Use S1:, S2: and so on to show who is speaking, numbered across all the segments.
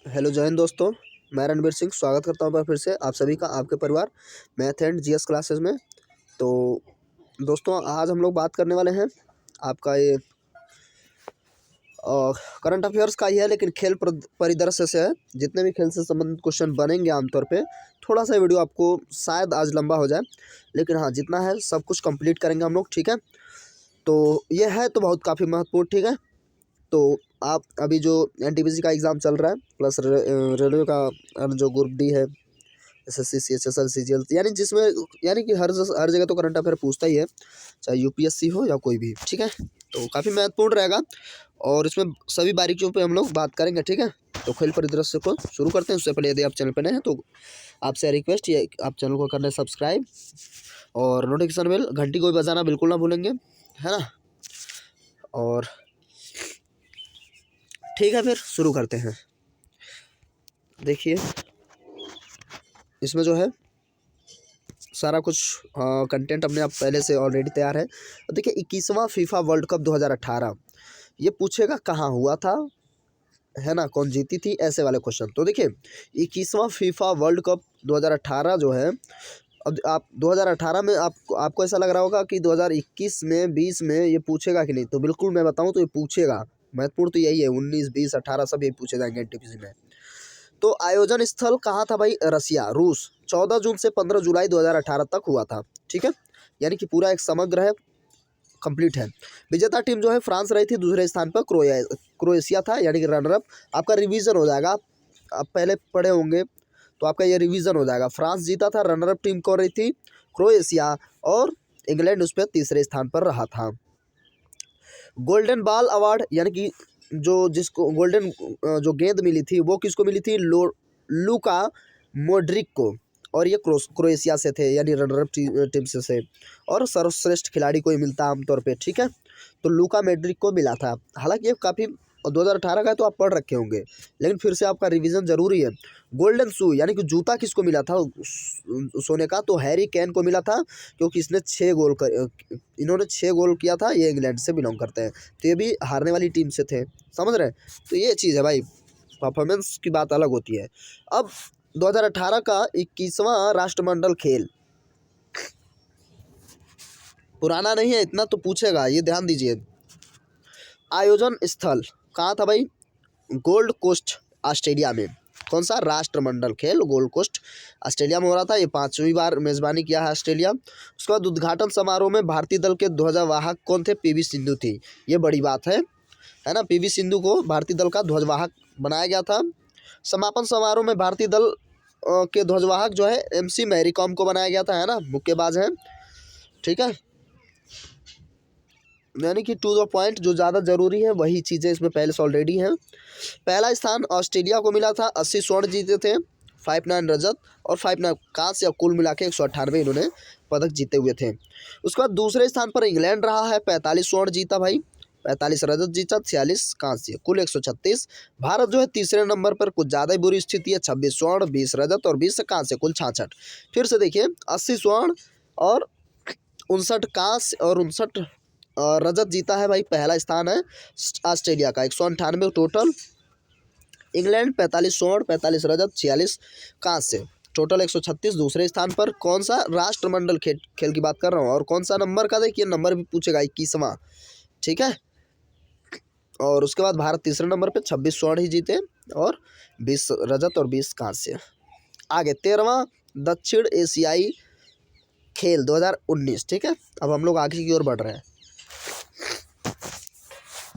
S1: Hello जय हिंद दोस्तों। मैं रणबीर सिंह स्वागत करता हूं फिर से आप सभी का आपके परिवार मैथ एंड जीएस क्लासेस में। तो दोस्तों आज हम लोग बात करने वाले हैं आपका ये करंट अफेयर्स का ही है, लेकिन खेल परिदृश्य से है। जितने भी खेल से संबंधित क्वेश्चन बनेंगे आमतौर पे थोड़ा सा वीडियो आपको शायद आज लंबा हो जाए, लेकिन हाँ जितना है सब कुछ कंप्लीट करेंगे हम लोग, ठीक है। तो ये है तो बहुत काफ़ी महत्वपूर्ण, ठीक है। तो आप अभी जो एनटीपीसी का एग्ज़ाम चल रहा है प्लस रेलवे का जो ग्रुप डी है, एसएससी सीएचएसएल सीजीएल, यानी कि हर जगह तो करंट अफेयर पूछता ही है, चाहे यूपीएससी हो या कोई भी, ठीक है। तो काफ़ी महत्वपूर्ण रहेगा और इसमें सभी बारीकियों पे हम लोग बात करेंगे, ठीक है। तो खेल परिदृश्य को शुरू करते हैं। उससे पहले यदि आप चैनल पर नए हैं तो आपसे रिक्वेस्ट ये आप चैनल को करना है सब्सक्राइब और नोटिफिकेशन बेल घंटी को भी बजाना बिल्कुल ना भूलेंगे, है ना। और ठीक है, फिर शुरू करते हैं। देखिए इसमें जो है सारा कुछ कंटेंट अपने आप पहले से ऑलरेडी तैयार है। तो देखिए 21वां फीफा वर्ल्ड कप 2018 ये पूछेगा कहाँ हुआ था, है ना, कौन जीती थी, ऐसे वाले क्वेश्चन। तो देखिए 21वां फीफा वर्ल्ड कप 2018 जो है, अब आप 2018 में आपको ऐसा लग रहा होगा कि 2021 में 20 में ये पूछेगा कि नहीं, तो बिल्कुल मैं बताऊं तो ये पूछेगा। महत्वपूर्ण तो यही है, 19 20 18 सब यही पूछे जाएंगे एनटीपीसी में। तो आयोजन स्थल कहाँ था भाई? रसिया, रूस। 14 जून से 15 जुलाई 2018 तक हुआ था, ठीक है। यानी कि पूरा एक समग्र है, कंप्लीट है। विजेता टीम जो है फ्रांस रही थी, दूसरे स्थान पर क्रोएशिया था, यानी कि रनरअप। आपका रिवीजन हो जाएगा, आप पहले पढ़े होंगे तो आपका ये रिवीजन हो जाएगा। फ्रांस जीता था, रनरअप टीम कौन रही थी? क्रोएशिया। और इंग्लैंड उस पर तीसरे स्थान पर रहा था। गोल्डन बॉल अवार्ड, यानी कि जिसको गोल्डन जो गेंद मिली थी वो किसको मिली थी? लूका मोड्रिक को। और ये क्रोएशिया से थे, यानी रनरअप टीम से। और सर्वश्रेष्ठ खिलाड़ी को ही मिलता है आमतौर पे, ठीक है। तो लूका मोड्रिक को मिला था। हालांकि ये काफ़ी 2018 का है तो आप पढ़ रखे होंगे, लेकिन फिर से आपका रिवीजन जरूरी है। गोल्डन शू, यानी कि जूता किसको मिला था सोने का? तो हैरी केन को मिला था, क्योंकि इन्होंने 6 गोल किया था। ये इंग्लैंड से बिलोंग करते हैं, तो ये भी हारने वाली टीम से थे, समझ रहे हैं। तो ये चीज़ है भाई, परफॉर्मेंस की बात अलग होती है। अब 2018 का 21वां राष्ट्रमंडल खेल, पुराना नहीं है इतना तो पूछेगा, ये ध्यान दीजिए। आयोजन स्थल कहाँ था भाई? गोल्ड कोस्ट ऑस्ट्रेलिया में। कौन सा? राष्ट्रमंडल खेल गोल्ड कोस्ट ऑस्ट्रेलिया में हो रहा था। ये 5वीं बार मेजबानी किया है ऑस्ट्रेलिया। उसके बाद उद्घाटन समारोह में भारतीय दल के ध्वजवाहक कौन थे? पीवी सिंधु थी। ये बड़ी बात है ना। पीवी सिंधु को भारतीय दल का ध्वजवाहक बनाया गया था। समापन समारोह में भारतीय दल के ध्वजवाहक जो है एमसी मैरी कॉम को बनाया गया था, है ना, मुक्केबाज हैं, ठीक है। यानी कि टू द पॉइंट, जो ज़्यादा जरूरी है वही चीज़ें इसमें पहले से ऑलरेडी हैं। पहला स्थान ऑस्ट्रेलिया को मिला था, 80 स्वर्ण जीते थे, 59 रजत और 59 कांस्य, या कुल मिला के 198 इन्होंने पदक जीते हुए थे। उसके बाद दूसरे स्थान पर इंग्लैंड रहा है, 45 स्वर्ण जीता भाई, 45 रजत जीता, 46 कांस्य, कुल 136। भारत जो है तीसरे नंबर पर, कुछ ज़्यादा ही बुरी स्थिति है, 26 स्वर्ण, 20 रजत और 20 कांस्य, कुल 66। फिर से देखिए 80 स्वर्ण और 59 कांस्य और 59 रजत जीता है भाई। पहला स्थान है ऑस्ट्रेलिया का, 198 टोटल। इंग्लैंड 45 स्वर्ण, 45 रजत, 46 कांस्य, टोटल 136 दूसरे स्थान पर। कौन सा? राष्ट्रमंडल खेल की बात कर रहा हूँ। और कौन सा नंबर का? देखिए नंबर भी पूछेगा, 21वां, ठीक है। और उसके बाद भारत तीसरे नंबर पे, 26 स्वर्ण ही जीते और 20 रजत और 20 कांस्य। आगे 13वां दक्षिण एशियाई खेल 2019, ठीक है। अब हम लोग आगे की ओर बढ़ रहे हैं।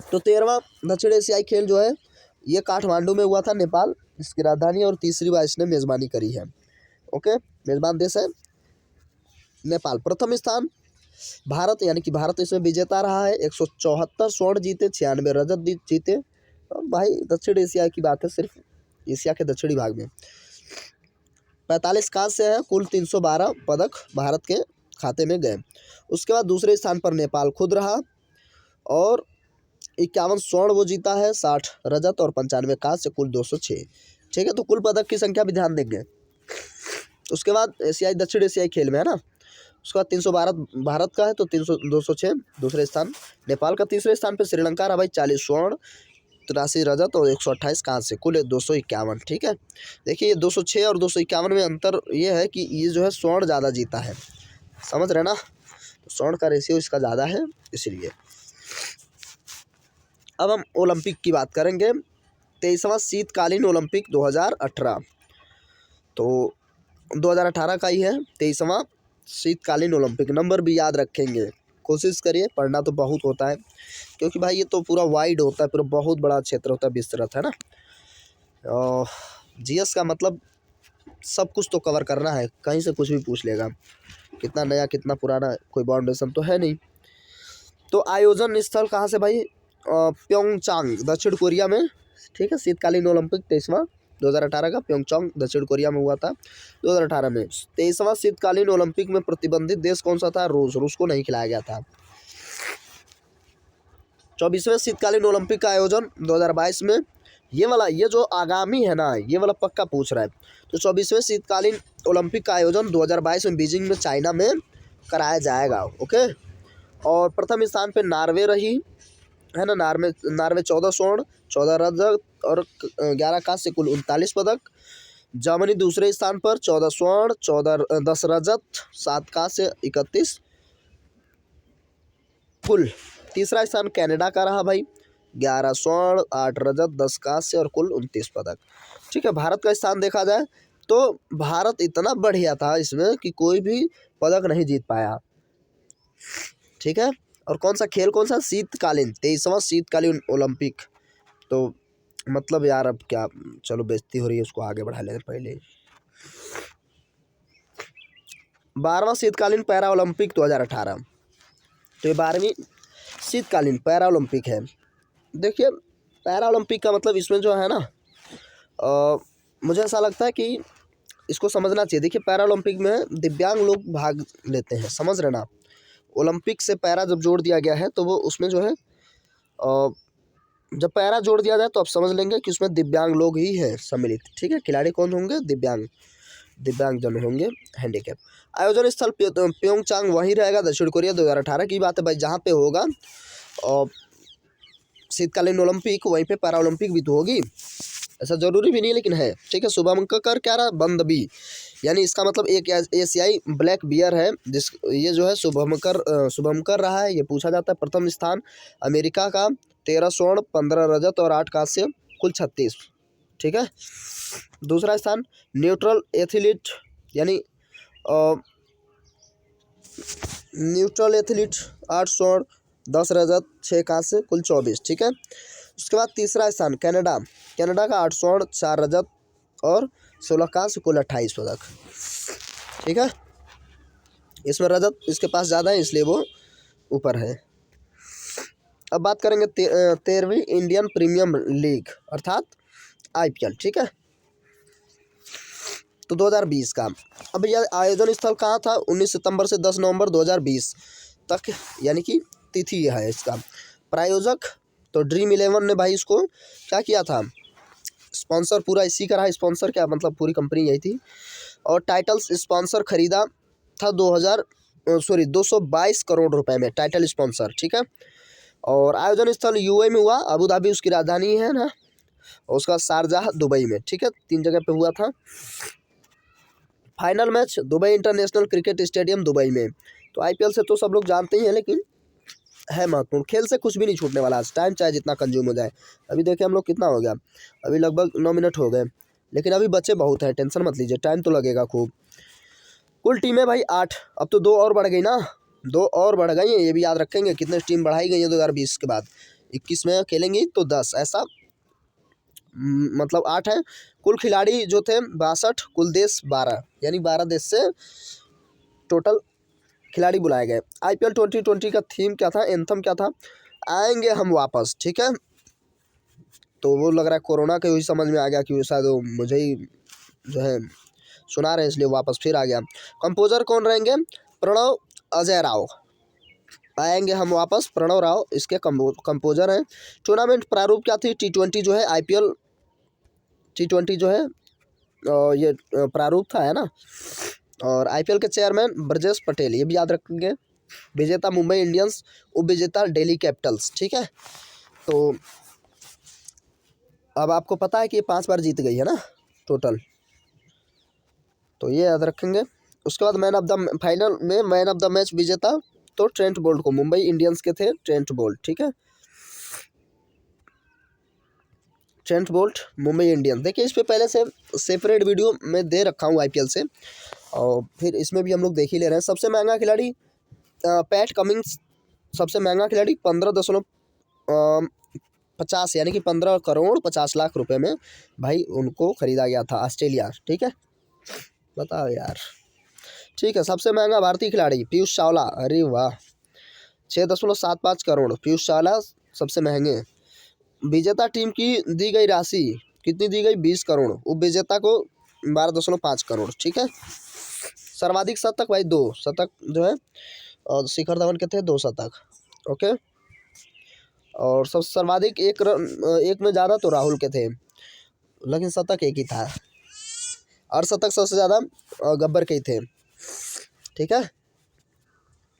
S1: तो 13वां दक्षिण एशियाई खेल जो है ये काठमांडू में हुआ था, नेपाल इसकी राजधानी, और तीसरी बार इसने मेजबानी करी है। ओके, मेजबान देश है नेपाल। प्रथम स्थान भारत, यानी कि भारत इसमें विजेता रहा है, 174 स्वर्ण जीते, 96 रजत जीते। और भाई दक्षिण एशिया की बात है, सिर्फ एशिया के दक्षिणी भाग में 45 कांस्य है, कुल 312 पदक भारत के खाते में गए। उसके बाद दूसरे स्थान पर नेपाल खुद रहा और 51 स्वर्ण वो जीता है, 60 रजत और 95 कांस्य, कुल 206, ठीक है। तो कुल पदक की संख्या भी ध्यान देंगे। उसके बाद एशियाई दक्षिण एशियाई खेल में, है ना, उसके बाद 312 भारत का है, तो 206 दूसरे स्थान। नेपाल का तीसरे स्थान पे श्रीलंका रहा भाई, 40 स्वर्ण, 283 रजत और 128 कांस्य, कुल 251। ठीक है, देखिए ये 206 और 251 में अंतर ये है कि ये जो है स्वर्ण ज़्यादा जीता है, समझ रहे ना, तो स्वर्ण का रेशियो इसका ज़्यादा है इसलिए। अब हम ओलंपिक की बात करेंगे, 23वां शीतकालीन ओलंपिक 2018, तो 2018 का ही है 23वां शीतकालीन ओलंपिक। नंबर भी याद रखेंगे, कोशिश करिए, पढ़ना तो बहुत होता है क्योंकि भाई ये तो पूरा वाइड होता है, पूरा बहुत बड़ा क्षेत्र होता है, विस्तृत है ना। जीएस का मतलब सब कुछ तो कवर करना है, कहीं से कुछ भी पूछ लेगा, कितना नया कितना पुराना कोई बाउंडेशन तो है नहीं। तो आयोजन स्थल कहाँ से भाई, प्योंगचांग दक्षिण कोरिया में। ठीक है, शीतकालीन ओलंपिक 23वां 2018 का प्योंगचांग दक्षिण कोरिया में हुआ था 2018 में। 23वां शीतकालीन ओलंपिक में प्रतिबंधित देश कौन सा था, रूस, रूस को नहीं खिलाया गया था। 24वें शीतकालीन ओलंपिक का आयोजन 2022 में, ये जो आगामी है ना, ये वाला पक्का पूछ रहा है। तो 24वें शीतकालीन ओलंपिक का आयोजन 2022 में बीजिंग में चाइना में कराया जाएगा। ओके, और प्रथम स्थान पे नार्वे रही है ना, नार्वे 14 स्वर्ण 14 रजत और 11 कांस्य, कुल 39 पदक। जर्मनी दूसरे स्थान पर 14 स्वर्ण 10 रजत 7 कांस्य 31 कुल। तीसरा स्थान कनाडा का रहा भाई, 11 स्वर्ण 8 रजत 10 कांस्य और कुल 29 पदक। ठीक है, भारत का स्थान देखा जाए तो भारत इतना बढ़िया था इसमें कि कोई भी पदक नहीं जीत पाया। ठीक है, और कौन सा खेल, कौन सा, शीतकालीन 23वां शीतकालीन ओलंपिक। तो मतलब यार अब क्या, चलो बेइज्जती हो रही है, उसको आगे बढ़ा लेते पहले। 12वां शीतकालीन पैरा ओलंपिक 2018, तो ये 12वीं शीतकालीन पैरा ओलंपिक है। देखिए पैरा ओलंपिक का मतलब इसमें जो है ना, मुझे ऐसा लगता है कि इसको समझना चाहिए। देखिए पैरा ओलंपिक में दिव्यांग लोग भाग लेते हैं, समझ रहे ना। ओलंपिक से पैरा जब जोड़ दिया गया है तो वो उसमें जो है, जब पैरा जोड़ दिया जाए तो आप समझ लेंगे कि उसमें दिव्यांग लोग ही हैं सम्मिलित। ठीक है, खिलाड़ी कौन होंगे, दिव्यांग जन होंगे, हैंडीकैप। आयोजन स्थल प्योंगचांग वहीं रहेगा, दक्षिण कोरिया। 2018 की बात है भाई, जहाँ पे होगा और शीतकालीन ओलंपिक वहीं पे पैरा ओलंपिक भी तो होगी, ऐसा जरूरी भी नहीं लेकिन है। ठीक है, शुभंकर क्या रहा, बंदबी, यानी इसका मतलब एक एशियाई ब्लैक बियर है, ये जो है शुभंकर रहा है, ये पूछा जाता है। प्रथम स्थान अमेरिका का, 13 स्वर्ण 15 रजत और 8 कांस्य, कुल 36। ठीक है, दूसरा स्थान न्यूट्रल एथलीट, यानी न्यूट्रल एथलीट 8 स्वर्ण 10 रजत 6 कांस्य, कुल 24। ठीक है, उसके बाद तीसरा स्थान कनाडा का 8 स्वर्ण 4 रजत और 16 कांस्य, कुल 28 पदक। ठीक है, इसमें रजत इसके पास ज़्यादा है इसलिए वो ऊपर है। अब बात करेंगे 13वीं इंडियन प्रीमियम लीग अर्थात आईपीएल। ठीक है, तो 2020 का। अब यह आयोजन स्थल कहाँ था, 19 सितंबर से 10 नवंबर 2020 तक, यानी कि तिथि है इसका। प्रायोजक तो ड्रीम 11 ने भाई इसको क्या किया था, स्पॉन्सर पूरा इसी का रहा। स्पॉन्सर क्या मतलब, पूरी कंपनी यही थी। और टाइटल्स स्पॉन्सर खरीदा था 222 करोड़ रुपए में टाइटल स्पॉन्सर। ठीक है, और आयोजन स्थल यूएई में हुआ, अबू धाबी उसकी राजधानी है ना, और उसका शारजाह दुबई में। ठीक है, 3 जगह पे हुआ था। Final match Dubai international cricket stadium Dubai में। तो आईपीएल से तो सब लोग जानते ही हैं, लेकिन है महत्वपूर्ण, खेल से कुछ भी नहीं छूटने वाला आज, टाइम चाहे जितना कंज्यूम हो जाए। अभी देखिए हम लोग कितना हो गया, अभी लगभग 9 मिनट हो गए, लेकिन अभी बच्चे बहुत हैं, टेंशन मत लीजिए, टाइम तो लगेगा खूब। कुल टीमें भाई 8, अब तो 2 और बढ़ गई ना, 2 और बढ़ गई हैं, ये भी याद रखेंगे। कितने टीम बढ़ाई गई है 2020 के बाद, 21 में खेलेंगी तो 10, ऐसा मतलब 8 है। कुल खिलाड़ी जो थे 62, कुल देश 12, यानी 12 देश से टोटल खिलाड़ी बुलाए गए। आईपीएल 2020 का थीम क्या था, एंथम क्या था, आएंगे हम वापस। ठीक है, तो वो लग रहा है कोरोना के ही समझ में आ गया कि शायद वो मुझे ही जो है सुना रहे, इसलिए वापस फिर आ गया। कंपोजर कौन रहेंगे, प्रणव अजय राव, आएंगे हम वापस, प्रणव राव इसके कंपोजर हैं। टूर्नामेंट प्रारूप क्या थी, T20 जो है आईपीएल T20 जो है ये प्रारूप था, है ना। और आईपीएल के चेयरमैन ब्रजेश पटेल, ये भी याद रखेंगे। विजेता मुंबई इंडियंस, उप विजेता दिल्ली कैपिटल्स। ठीक है, तो अब आपको पता है कि ये 5 बार जीत गई है ना टोटल, तो ये याद रखेंगे। उसके बाद मैन ऑफ द फाइनल में मैन ऑफ द मैच विजेता तो ट्रेंट बोल्ट को, मुंबई इंडियंस के थे ट्रेंट बोल्ट, ठीक है, ट्रेंट बोल्ट मुंबई इंडियंस। देखिए इस पे पहले से सेपरेट वीडियो में दे रखा हूँ आईपीएल से, और फिर इसमें भी हम लोग देख ही ले रहे हैं। सबसे महंगा खिलाड़ी पैट कमिंग्स, सबसे महंगा खिलाड़ी 15.50 यानी कि 15 करोड़ 50 लाख रुपए में भाई उनको खरीदा गया था, ऑस्ट्रेलिया, ठीक है, बताओ यार, ठीक है। सबसे महंगा भारतीय खिलाड़ी पीयूष चावला, अरे वाह, 6.75 करोड़ पीयूष चावला सबसे महंगे। विजेता टीम की दी गई राशि कितनी दी गई, 20 करोड़, उपविजेता को 12.5 करोड़, ठीक है। सर्वाधिक शतक भाई 2 शतक जो है, और शिखर धवन के थे 2 शतक, ओके। और सब सर्वाधिक एक में ज़्यादा तो राहुल के थे, लेकिन शतक एक ही था, और शतक सबसे ज़्यादा गब्बर के ही थे, ठीक है।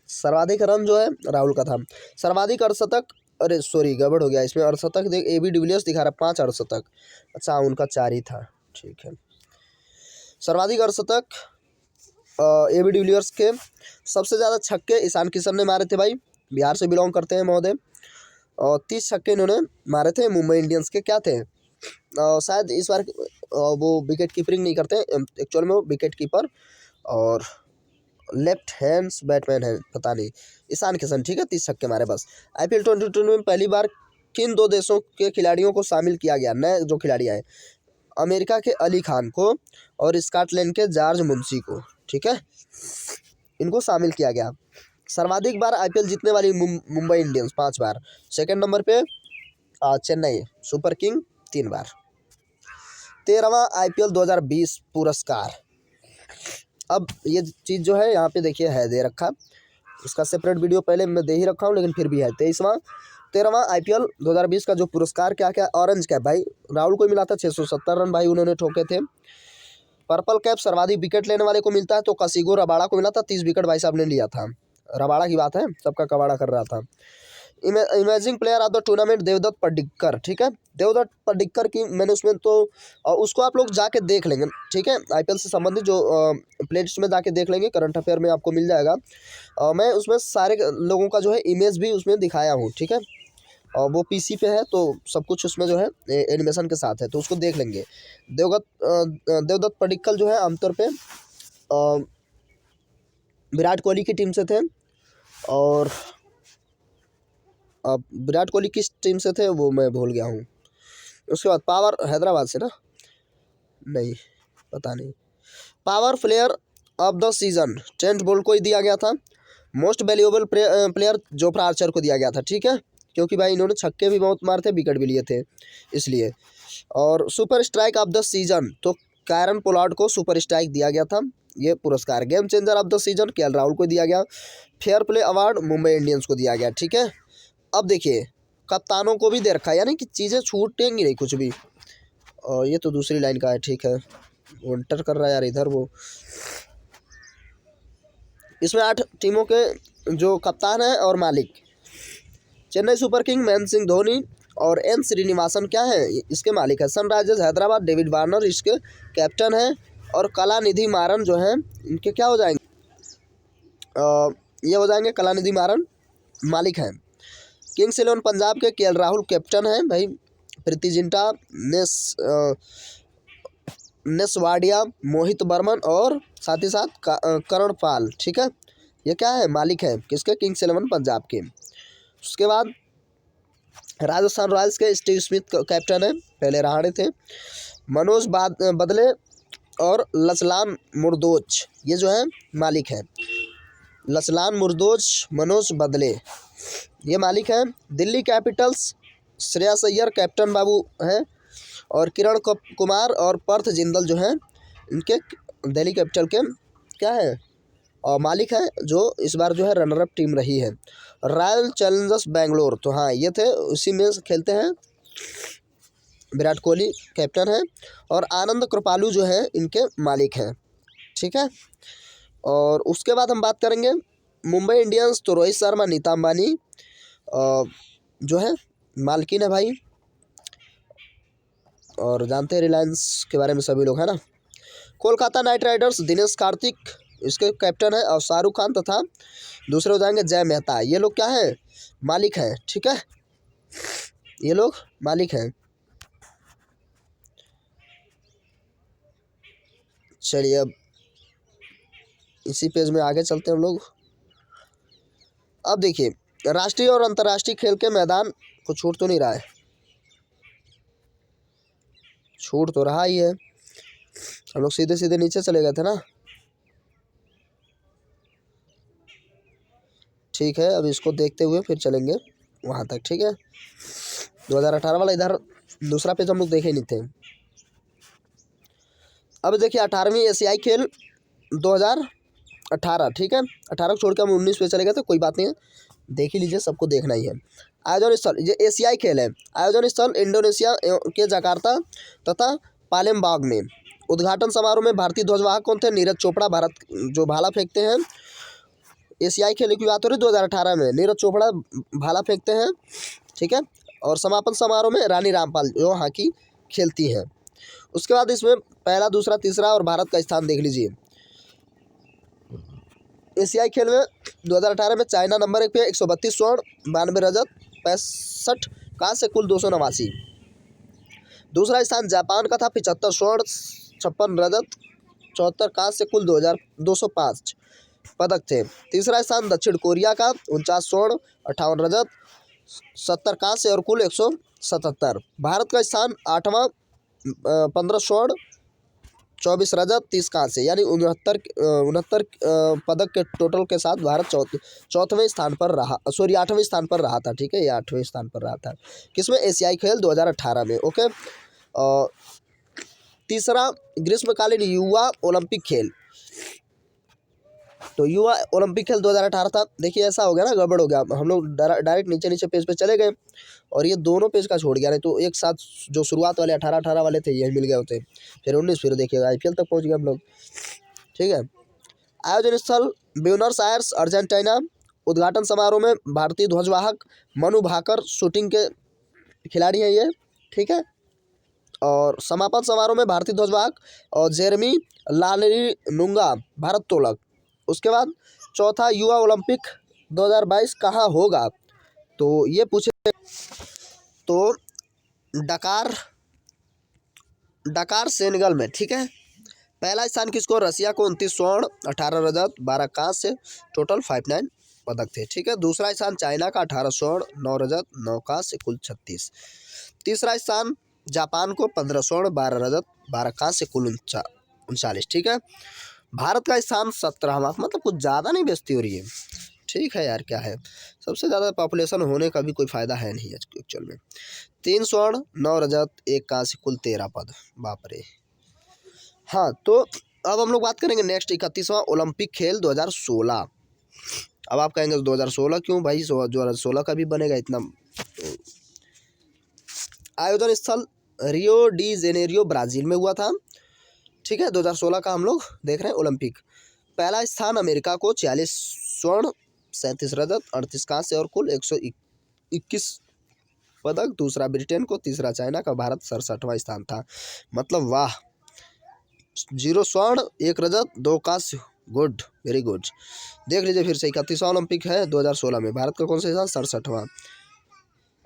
S1: सर्वाधिक रन जो है राहुल का था। सर्वाधिक अर्धशतक, अरे सॉरी गड़बड़ हो गया इसमें, अर्धशतक देख AB डिविलियर्स दिखा रहा है 5 अर्धशतक, अच्छा उनका 4 ही था, ठीक है। सर्वाधिक अर्धशतक AB डिविलियर्स के। सबसे ज़्यादा छक्के ईशान किशन ने मारे थे भाई, बिहार से बिलोंग करते हैं महोदय, और 30 छक्के इन्होंने मारे थे। मुंबई इंडियंस के क्या थे, शायद इस बार वो विकेट कीपरिंग नहीं करते, एक्चुअल में वो विकेट कीपर और लेफ्ट हैंड्स बैटमैन है, पता नहीं, ईशान किशन, ठीक है, 30 छक्के मारे बस। IPL 2022 में पहली बार किन 2 देशों के खिलाड़ियों को शामिल किया गया, नए जो खिलाड़ी आए, अमेरिका के अली खान को और स्कॉटलैंड के जॉर्ज मुंशी को, ठीक है, इनको शामिल किया गया। सर्वाधिक बार IPL जीतने वाली मुंबई इंडियंस 5 बार, सेकंड नंबर पे चेन्नई सुपर किंग 3 बार। 13वां IPL 2020 पुरस्कार, अब ये चीज़ जो है यहाँ पे देखिए है दे रखा, उसका सेपरेट वीडियो पहले मैं दे ही रखा हूँ, लेकिन फिर भी है 13वां IPL 2020 का जो पुरस्कार क्या क्या, ऑरेंज कैप भाई राहुल को मिला था 670 रन भाई उन्होंने ठोके थे। पर्पल कैप सर्वाधिक विकेट लेने वाले को मिलता है, तो कसिगो रबाड़ा को मिला था, 30 विकेट भाई साहब ने लिया था, रबाड़ा की बात है, सबका कबाड़ा कर रहा था। Emerging player of the tournament Devdutt Padikkal, ठीक है, देवदत्त पडिक्कर की मैंने उसमें तो उसको आप लोग जाके देख लेंगे, ठीक है, IPL से संबंधित जो प्लेलिस्ट में जाके देख लेंगे, करंट अफेयर में आपको मिल जाएगा। मैं उसमें सारे लोगों का जो है इमेज भी उसमें दिखाया हूँ, ठीक है, और वो PC पे है, तो सब कुछ उसमें जो है एनिमेशन के साथ है, तो उसको देख लेंगे। देवदत्त पडिक्कल जो है आमतौर पे विराट कोहली की टीम से थे, और अब विराट कोहली किस टीम से थे वो मैं भूल गया हूँ। उसके बाद पावर हैदराबाद से ना, नहीं पता नहीं। Power player of the season Trent Boult को ही दिया गया था। Most valuable player Jofra Archer को दिया गया था, ठीक है, क्योंकि भाई इन्होंने छक्के भी बहुत मारे थे, विकेट भी लिए थे इसलिए। और super strike off the season तो कैरन पोलार्ड को सुपर स्ट्राइक दिया गया था ये पुरस्कार। Game changer of the season KL Rahul को दिया गया। Fair play award Mumbai Indians को दिया गया, ठीक है। अब देखिए कप्तानों को भी दे रखा है, यानी कि चीज़ें छूटेंगी नहीं कुछ भी। और ये तो दूसरी लाइन का है, ठीक है, वो एंटर कर रहा है यार इधर वो। इसमें 8 टीमों के जो कप्तान हैं और मालिक, चेन्नई सुपर किंग महेंद्र सिंह धोनी और N श्रीनिवासन क्या है इसके मालिक है। सनराइजर्स हैदराबाद डेविड वार्नर इसके कैप्टन हैं, और कलानिधि मारन जो हैं इनके क्या हो जाएंगे, ये हो जाएंगे कलानिधि मारन मालिक हैं। किंग्स 11 पंजाब के KL राहुल कैप्टन हैं भाई। प्रीति जिंटा, नेसवाडिया, मोहित बर्मन और साथ ही साथ करण पाल, ठीक है, ये क्या है मालिक है किसके, किंग्स 11 पंजाब के। उसके बाद राजस्थान रॉयल्स के स्टीव स्मिथ कैप्टन है, पहले रहाणे थे। मनोज बदले और लसलान मुर्दोज ये जो है मालिक हैं। लसलान मुर्दोज, मनोज बदले ये मालिक हैं। दिल्ली कैपिटल्स श्रेयस अय्यर कैप्टन बाबू हैं, और किरण कुमार और पर्थ जिंदल जो हैं इनके दिल्ली कैपिटल के क्या है और मालिक हैं, जो इस बार जो है रनर अप टीम रही है। रॉयल चैलेंजर्स बेंगलोर, तो हाँ ये थे, उसी में खेलते हैं। विराट कोहली कैप्टन है, और आनंद कृपालू जो है इनके मालिक हैं, ठीक है। और उसके बाद हम बात करेंगे मुंबई इंडियंस, तो रोहित शर्मा, नीता अंबानी जो है मालकिन है भाई। और जानते हैं रिलायंस के बारे में सभी लोग, है ना। कोलकाता नाइट राइडर्स दिनेश कार्तिक इसके कैप्टन है, और शाहरुख खान तथा दूसरे हो जाएंगे जय मेहता। ये लोग क्या है, मालिक हैं, ठीक है, ये लोग मालिक हैं। चलिए अब इसी पेज में आगे चलते हैं हम लोग। अब देखिए, राष्ट्रीय और अंतर्राष्ट्रीय खेल के मैदान को छूट तो नहीं रहा है, छूट तो रहा ही है। हम लोग सीधे सीधे नीचे चले गए थे ना, ठीक है। अब इसको देखते हुए फिर चलेंगे वहाँ तक, ठीक है। 2018 वाला इधर दूसरा पेज हम लोग देखे नहीं थे। अब देखिए 18वीं एशियाई खेल 2018, ठीक है। 18 को छोड़ के हम 19 पे चले गए थे, कोई बात नहीं है, देख ही लीजिए, सबको देखना ही है। आयोजन स्थल, ये एशियाई खेल है। आयोजन स्थल इंडोनेशिया के जकार्ता तथा पालेमबांग में। उद्घाटन समारोह में भारतीय ध्वजवाहक कौन थे, नीरज चोपड़ा, भारत जो भाला फेंकते हैं। एशियाई खेल की बात हो रही है 2018 में, नीरज चोपड़ा भाला फेंकते हैं, ठीक है। और समापन समारोह में रानी रामपाल जो हॉकी खेलती हैं। उसके बाद इसमें पहला, दूसरा, तीसरा और भारत का स्थान देख लीजिए। एशियाई खेल में 2018 में चाइना नंबर 1 पे 132 स्वर्ण, 92 रजत, 65 कांस्य, कुल 289। दूसरा स्थान जापान का था, 75 स्वर्ण, 56 रजत, 74 कांस्य, कुल 205 पदक थे। तीसरा स्थान दक्षिण कोरिया का, 49 स्वर्ण, 58 रजत, 70 कांस्य और कुल 177। भारत का स्थान 8वां, 15 स्वर्ण, 24 रजत, 30 कांस्य, यानी 69 पदक के टोटल के साथ भारत चौथवें स्थान पर रहा, सॉरी 8वें स्थान पर रहा था, ठीक है। ये 8वें स्थान पर रहा था, किसमें, एशियाई खेल 2018 में, ओके। तीसरा, ग्रीष्मकालीन युवा ओलंपिक खेल। तो युवा ओलंपिक खेल 2018 था। देखिए ऐसा हो गया ना, गड़बड़ हो गया, हम लोग डायरेक्ट नीचे नीचे पेज पे चले गए और ये दोनों पेज का छोड़ गया, नहीं तो एक साथ जो शुरुआत वाले 18 वाले थे ये मिल गए होते, फिर 19, फिर देखिएगा IPL तक पहुंच गए हम लोग, ठीक है। आयोजन स्थल ब्यूनस आयर्स, अर्जेंटीना। उद्घाटन समारोह में भारतीय ध्वजवाहक मनु भाकर शूटिंग के खिलाड़ी हैं ये, ठीक है। और समापन समारोह में भारतीय ध्वजवाहक और जेरेमी लालरिनुंगा भारोत्तोलक। उसके बाद चौथा, युवा ओलंपिक 2022 कहाँ होगा, तो ये पूछे तो डकार सेनेगल में, ठीक है। पहला स्थान किसको, रसिया को, 29 स्वर्ण, 18 रजत, 12 कांस्य, टोटल 59 पदक थे, ठीक है। दूसरा स्थान चाइना का, 18 स्वर्ण, 9 रजत, 9 कांस्य, कुल 36। तीसरा स्थान जापान को, 15 स्वर्ण, 12 रजत, 12 कांस्य, कुल 39, ठीक है। भारत का स्थान 17वां, मतलब कुछ ज़्यादा नहीं बेइज्जती हो रही है, ठीक है यार, क्या है, सबसे ज़्यादा पॉपुलेशन होने का भी कोई फ़ायदा है नहीं एक्चुअल में। 3 स्वर्ण, 9 रजत, 1 कांस्य, कुल 13 पद, बाप रे। हाँ, तो अब हम लोग बात करेंगे नेक्स्ट 31वां ओलंपिक खेल 2016। अब आप कहेंगे 2016 क्यों भाई, 2016 का भी बनेगा इतना। आयोजन स्थल रियो डी जेनेरियो ब्राज़ील में हुआ था, ठीक है। 2016 का हम लोग देख रहे हैं ओलंपिक। पहला स्थान अमेरिका को, 46 स्वर्ण, 37 रजत, 38 कांस्य और कुल 121 पदक। दूसरा ब्रिटेन को, तीसरा चाइना का, भारत 67वां स्थान था, मतलब वाह, 0 स्वर्ण, 1 रजत, 2 कांस्य, गुड, वेरी गुड। देख लीजिए फिर से 31वां ओलंपिक है 2016 में, भारत का कौन सा स्थान, 67वां।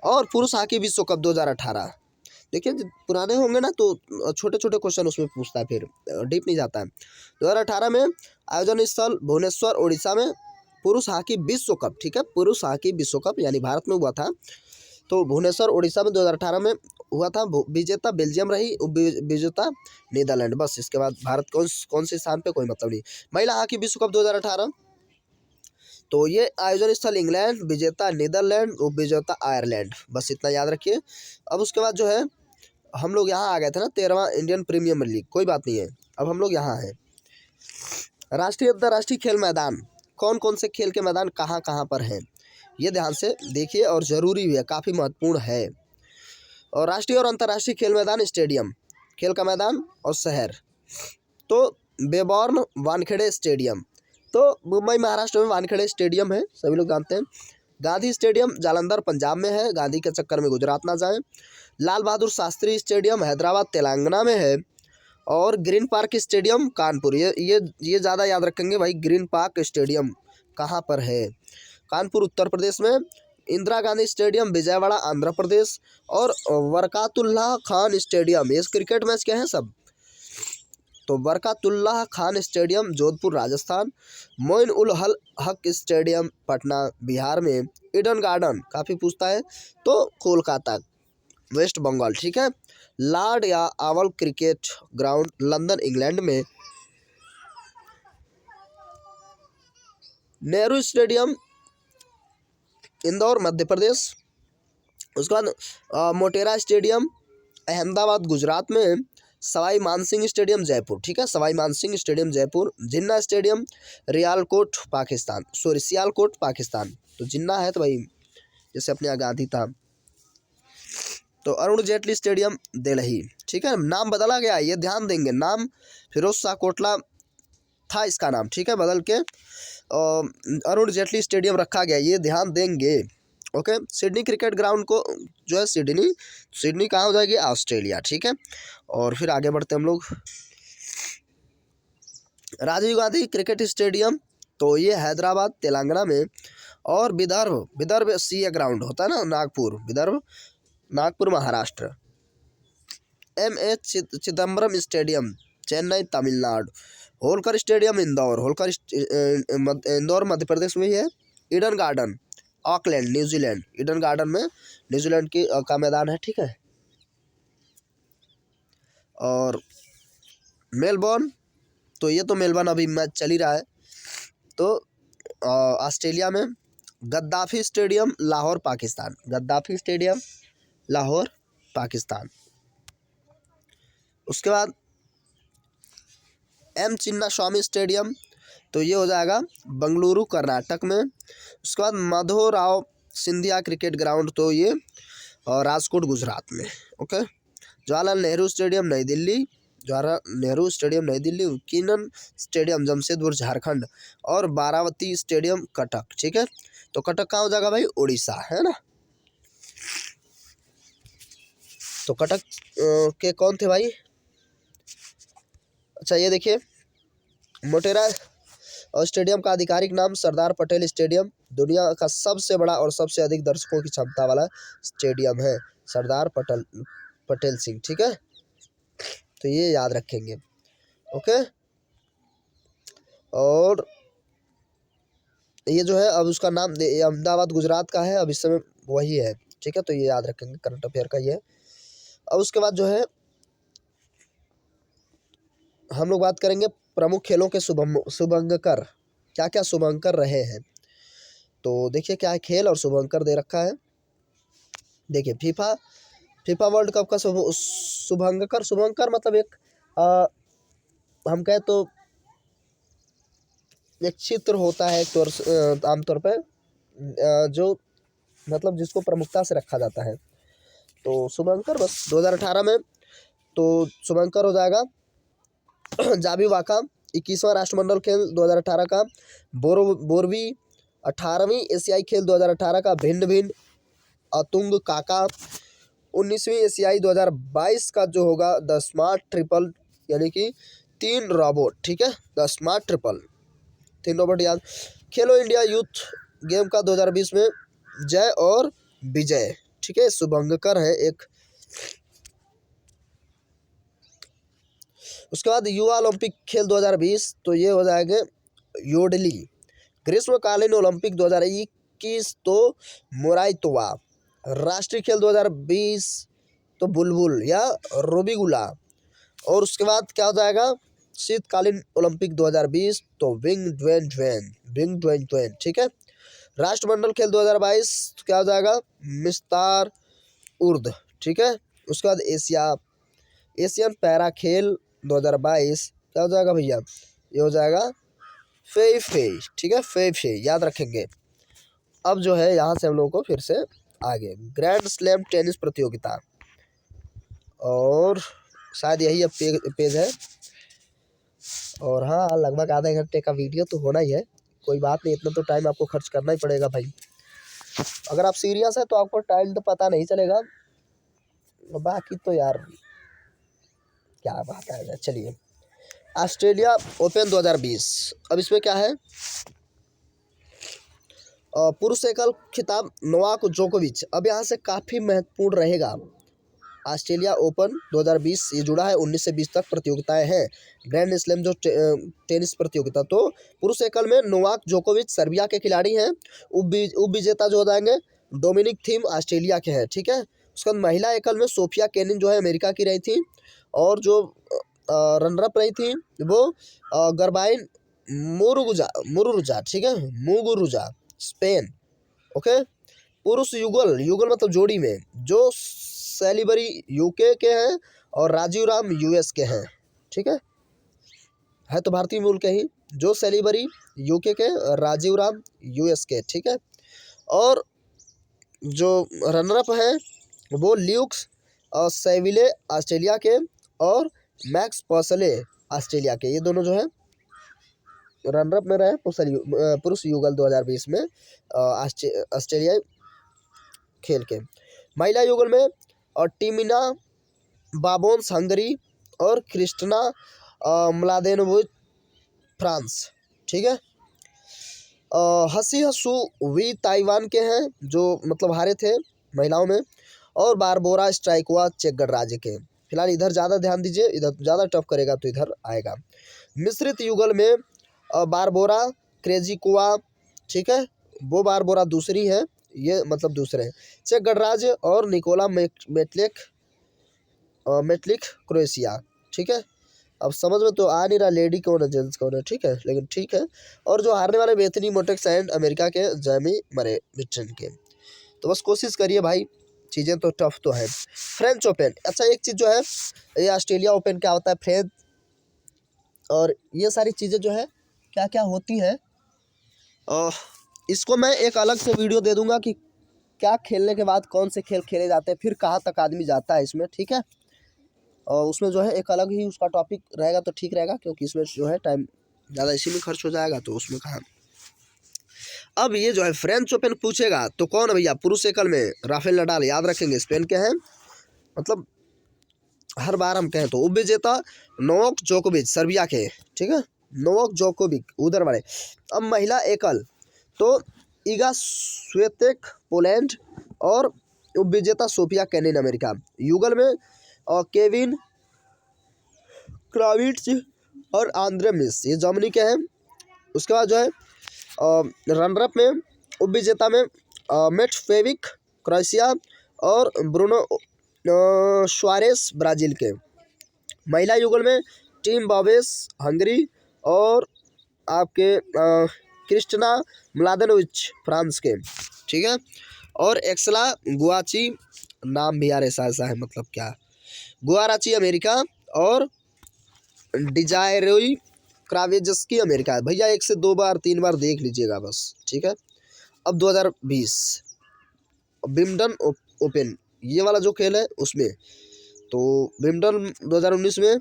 S1: और पुरुष हॉकी विश्व कप 2018, देखिए पुराने होंगे ना तो छोटे छोटे क्वेश्चन उसमें पूछता है, फिर डीप नहीं जाता है। 2018 में आयोजन स्थल भुवनेश्वर उड़ीसा में, पुरुष हॉकी विश्व कप, ठीक है, पुरुष हॉकी विश्व कप यानी भारत में हुआ था, तो भुवनेश्वर उड़ीसा में 2018 में हुआ था। विजेता बेल्जियम रही, विजेता नीदरलैंड, बस। इसके बाद भारत कौन से स्थान पे, कोई मतलब नहीं। महिला हॉकी विश्व कप 2018, तो ये आयोजन स्थल इंग्लैंड, विजेता नीदरलैंड, उपविजेता आयरलैंड, बस इतना याद रखिए। अब उसके बाद जो है हम लोग यहाँ आ गए थे ना, 13वां इंडियन प्रीमियर लीग, कोई बात नहीं है, अब हम लोग यहाँ हैं। राष्ट्रीय अंतर्राष्ट्रीय खेल मैदान, कौन कौन से खेल के मैदान कहाँ कहाँ पर हैं, ये ध्यान से देखिए, और ज़रूरी भी है, काफ़ी महत्वपूर्ण है। और राष्ट्रीय और अंतर्राष्ट्रीय खेल मैदान, स्टेडियम, खेल का मैदान और शहर, तो बेबॉर्न वानखेड़े स्टेडियम, तो मुंबई महाराष्ट्र में वानखेड़े स्टेडियम है, सभी लोग जानते हैं। गांधी स्टेडियम जालंधर पंजाब में है, गांधी के चक्कर में गुजरात ना जाएं। लाल बहादुर शास्त्री स्टेडियम हैदराबाद तेलंगाना में है। और ग्रीन पार्क स्टेडियम कानपुर, ये ज़्यादा याद रखेंगे भाई, ग्रीन पार्क स्टेडियम कहाँ पर है, कानपुर उत्तर प्रदेश में। इंदिरा गांधी स्टेडियम विजयवाड़ा आंध्र प्रदेश। और बरकातुल्लाह खान स्टेडियम, ये क्रिकेट मैच के हैं सब, तो बरकातुल्लाह खान स्टेडियम जोधपुर राजस्थान। मोइन उल हक स्टेडियम पटना बिहार में। ईडन गार्डन काफ़ी पूछता है, तो कोलकाता वेस्ट बंगाल, ठीक है। लॉर्ड या Oval cricket ground London England में। नेहरू स्टेडियम इंदौर मध्य प्रदेश। उसके बाद मोटेरा स्टेडियम अहमदाबाद गुजरात में। सवाई मानसिंह स्टेडियम जयपुर, ठीक है, सवाई मानसिंह स्टेडियम जयपुर। जिन्ना स्टेडियम सियालकोट पाकिस्तान। तो जिन्ना है तो भाई जैसे अपने यहाँ गांधी था। तो अरुण जेटली स्टेडियम दिल्ली, ठीक है, नाम बदला गया, ये ध्यान देंगे, नाम फिरोज शाह कोटला था इसका नाम, ठीक है, बदल के अरुण जेटली स्टेडियम रखा गया, ये ध्यान देंगे। ओके। सिडनी क्रिकेट ग्राउंड को जो है सिडनी कहाँ हो जाएगी, ऑस्ट्रेलिया, ठीक है। और फिर आगे बढ़ते हम लोग। राजीव गांधी क्रिकेट स्टेडियम, तो ये हैदराबाद तेलंगाना में। और विदर्भ सीए ग्राउंड होता है ना, Nagpur Maharashtra. M.A. Chidambaram stadium Chennai Tamil Nadu. Holkar stadium Indore Madhya Pradesh में ही है। Eden Garden Auckland New Zealand, Eden Garden में न्यूजीलैंड की का मैदान है, ठीक है। और मेलबर्न, तो ये तो मेलबर्न अभी मैच चल ही रहा है, तो ऑस्ट्रेलिया में। Gaddafi stadium Lahore Pakistan. उसके बाद M. चिन्नास्वामी स्टेडियम, तो ये हो जाएगा बंगलुरु कर्नाटक में। उसके बाद माधवराव सिंधिया क्रिकेट ग्राउंड, तो ये राजकोट गुजरात में। Okay. Jawaharlal Nehru stadium Nai Delhi. Keenan stadium Jamshedpur Jharkhand. और बारावती स्टेडियम कटक, ठीक है। तो कटक कहाँ हो जाएगा भाई, उड़ीसा, है ना। तो कटक के कौन थे भाई, अच्छा ये देखिए, मोटेरा स्टेडियम का आधिकारिक नाम सरदार पटेल स्टेडियम, दुनिया का सबसे बड़ा और सबसे अधिक दर्शकों की क्षमता वाला स्टेडियम है, सरदार पटेल सिंह, ठीक है। तो ये याद रखेंगे। ओके। और ये जो है अब उसका नाम अहमदाबाद गुजरात का है, अब इस समय वही है, ठीक है। तो ये याद रखेंगे, करंट अफेयर का ये है। अब उसके बाद जो है हम लोग बात करेंगे प्रमुख खेलों के शुभंकर, क्या क्या शुभंकर रहे हैं। तो देखिए क्या है खेल और शुभंकर दे रखा है। देखिए फीफा वर्ल्ड कप का शुभंकर मतलब एक हम कहें तो एक चित्र होता है, आमतौर पर जो मतलब जिसको प्रमुखता से रखा जाता है। तो शुभंकर बस 2018 में तो शुभंकर हो जाएगा जाबी वाका 21वां राष्ट्रमंडल खेल 2018 का। बोरवी 18वीं एशियाई खेल 2018 का। भिंड अतुंग काका 19वीं एशियाई 2022 का जो होगा द स्मार्ट ट्रिपल, यानी कि 3 रोबोट, ठीक है, द स्मार्ट ट्रिपल 3 रोबोट याद। खेलो इंडिया यूथ गेम का 2020 में जय और विजय, ठीक है, शुभंकर है एक। उसके बाद युवा ओलंपिक खेल 2020, तो ये हो जाएंगे योडली। ग्रीष्मकालीन ओलंपिक 2021 तो मोराइतोवा। राष्ट्रीय खेल 2020 तो बुलबुल या रोबीगुला। और उसके बाद क्या हो जाएगा शीतकालीन ओलंपिक 2020 तो विंग ड्वेन, ठीक है। राष्ट्रमंडल खेल 2022 क्या हो जाएगा मिस्तार उर्द, ठीक है। उसके बाद एशियन पैरा खेल 2022 क्या हो जाएगा भैया, ये हो जाएगा फे, ठीक है, फे याद रखेंगे। अब जो है यहाँ से हम लोगों को फिर से आगे ग्रैंड स्लैम टेनिस प्रतियोगिता, और शायद यही अब पेज है। और हाँ लगभग आधे घंटे का वीडियो तो होना ही है, कोई बात नहीं, इतना तो टाइम आपको खर्च करना ही पड़ेगा भाई। अगर आप सीरियस है तो आपको टाइम तो पता नहीं चलेगा, बाकी तो यार क्या बात है। चलिए, ऑस्ट्रेलिया ओपन 2020। अब इसमें क्या है, पुरुष एकल खिताब नोवाक जोकोविच। अब यहाँ से काफ़ी महत्वपूर्ण रहेगा। ऑस्ट्रेलिया ओपन 2020 ये जुड़ा है, 19 से 20 तक प्रतियोगिताएं हैं। ग्रैंड स्लैम जो टेनिस प्रतियोगिता, तो पुरुष एकल में नोवाक जोकोविच सर्बिया के खिलाड़ी हैं। उप विजेता जो हो जाएंगे डोमिनिक थीम ऑस्ट्रेलिया के हैं, ठीक है। उसके बाद महिला एकल में सोफिया केनिन जो है अमेरिका की रही थी, और जो रनरअप रही थी वो गरबाइन मुरुरुजा, ठीक है, मुगुरुजा, स्पेन। ओके। पुरुष युगल मतलब जोड़ी में जो सैलिबरी यूके के हैं और राजीव राम यूएस के हैं, ठीक है तो भारतीय मूल के ही, जो सैलिबरी यूके के, राजीव राम यूएस के, ठीक है। और जो रनरअप हैं वो ल्यूक्स और सेविले ऑस्ट्रेलिया के, और मैक्स पर्सले ऑस्ट्रेलिया के, ये दोनों जो है रनरअप में रहे पुरुष युगल 2020 में ऑस्ट्रेलिया खेल के। महिला युगल में और टीमिना बाबोन्स हंगरी और क्रिस्टना म्लादेनोविच फ्रांस, ठीक है। हसी हसू वी ताइवान के हैं, जो मतलब हारे थे महिलाओं में, और बारबोरा स्ट्राइकोवा चेक गणराज्य के। फिलहाल इधर ज़्यादा ध्यान दीजिए, इधर ज़्यादा टफ करेगा तो इधर आएगा। मिश्रित युगल में बारबोरा क्रेजिकोवा, ठीक है, वो बारबोरा दूसरी है, ये मतलब दूसरे हैं। चेक गणराज्य और निकोला मेटलिक क्रोएशिया, ठीक है। अब समझ में तो आ नहीं रहा लेडी कौन है जेंट्स कौन है, ठीक है, लेकिन ठीक है। और जो हारने वाले बेथनी मोटेक्स एंड अमेरिका के जैमी मरे ब्रिटेन के। तो बस कोशिश करिए भाई, चीज़ें तो टफ तो है। फ्रेंच ओपन, अच्छा एक चीज़ जो है, ये ऑस्ट्रेलिया ओपन क्या होता है, फ्रेंच, और ये सारी चीज़ें जो है क्या क्या होती है, इसको मैं एक अलग से वीडियो दे दूंगा कि क्या खेलने के बाद कौन से खेल खेले जाते हैं, फिर कहाँ तक आदमी जाता है इसमें, ठीक है। और उसमें जो है एक अलग ही उसका टॉपिक रहेगा तो ठीक रहेगा, क्योंकि इसमें जो है टाइम ज़्यादा इसी में खर्च हो जाएगा, तो उसमें कहाँ। अब ये जो है फ्रेंच ओपन पूछेगा तो कौन है भैया, पुरुष एकल में राफेल नडाल, याद रखेंगे स्पेन के हैं, मतलब हर बार हम कहें तो। उप विजेता नोवाक जोकोविच सर्बिया के, ठीक है, नोवाक जोकोविच उधर वाले। अब महिला एकल तो इगा स्वेतेक पोलैंड, और उप विजेता सोफिया केनिन अमेरिका। युगल में केविन क्राविट्ज और आंद्रे मिस, ये जर्मनी के हैं। उसके बाद जो है रनरअप में उप विजेता में मेटफेविक क्रोएशिया, और ब्रूनो सुआरेस ब्राज़ील के। महिला युगल में टीम बावेस हंगरी, और आपके क्रिस्टना म्लादेनोविच फ्रांस के, ठीक है। और एक्सला गुआची, नाम भी यार ऐसा ऐसा है, मतलब क्या, गुआराची अमेरिका, और डिजायरोई क्रावेजस्की अमेरिका। भैया 1 से 2 बार 3 बार देख लीजिएगा बस, ठीक है। अब 2020 विंबलडन ओपन, ये वाला जो खेल है उसमें, तो विंबलडन 2019 में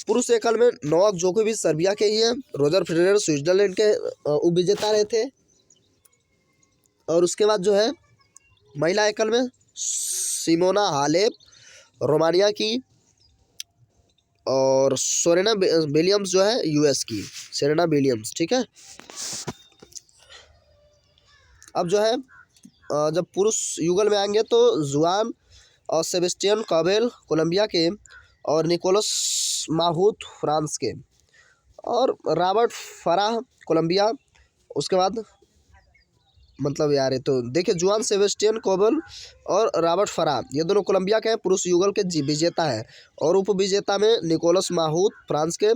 S1: पुरुष एकल में नोवाक जोकोविच सर्बिया के ही हैं, रोजर फेडरर स्विट्जरलैंड के उप विजेता रहे थे। और उसके बाद जो है महिला एकल में सिमोना हालेप रोमानिया की, और सेरेना विलियम्स जो है यूएस की, सेरेना विलियम्स, ठीक है। अब जो है जब पुरुष युगल में आएंगे तो जुआन और सेबेस्टियन काबेल कोलंबिया के, और निकोलस माहूत फ्रांस के, और रॉबर्ट फराह कोलंबिया। उसके बाद मतलब यार ये तो देखिए, जुआन सेबेस्टियन कोबल और रॉबर्ट फराह ये दोनों कोलंबिया के हैं, पुरुष युगल के विजेता है। और उप विजेता में निकोलस माहूत फ्रांस के,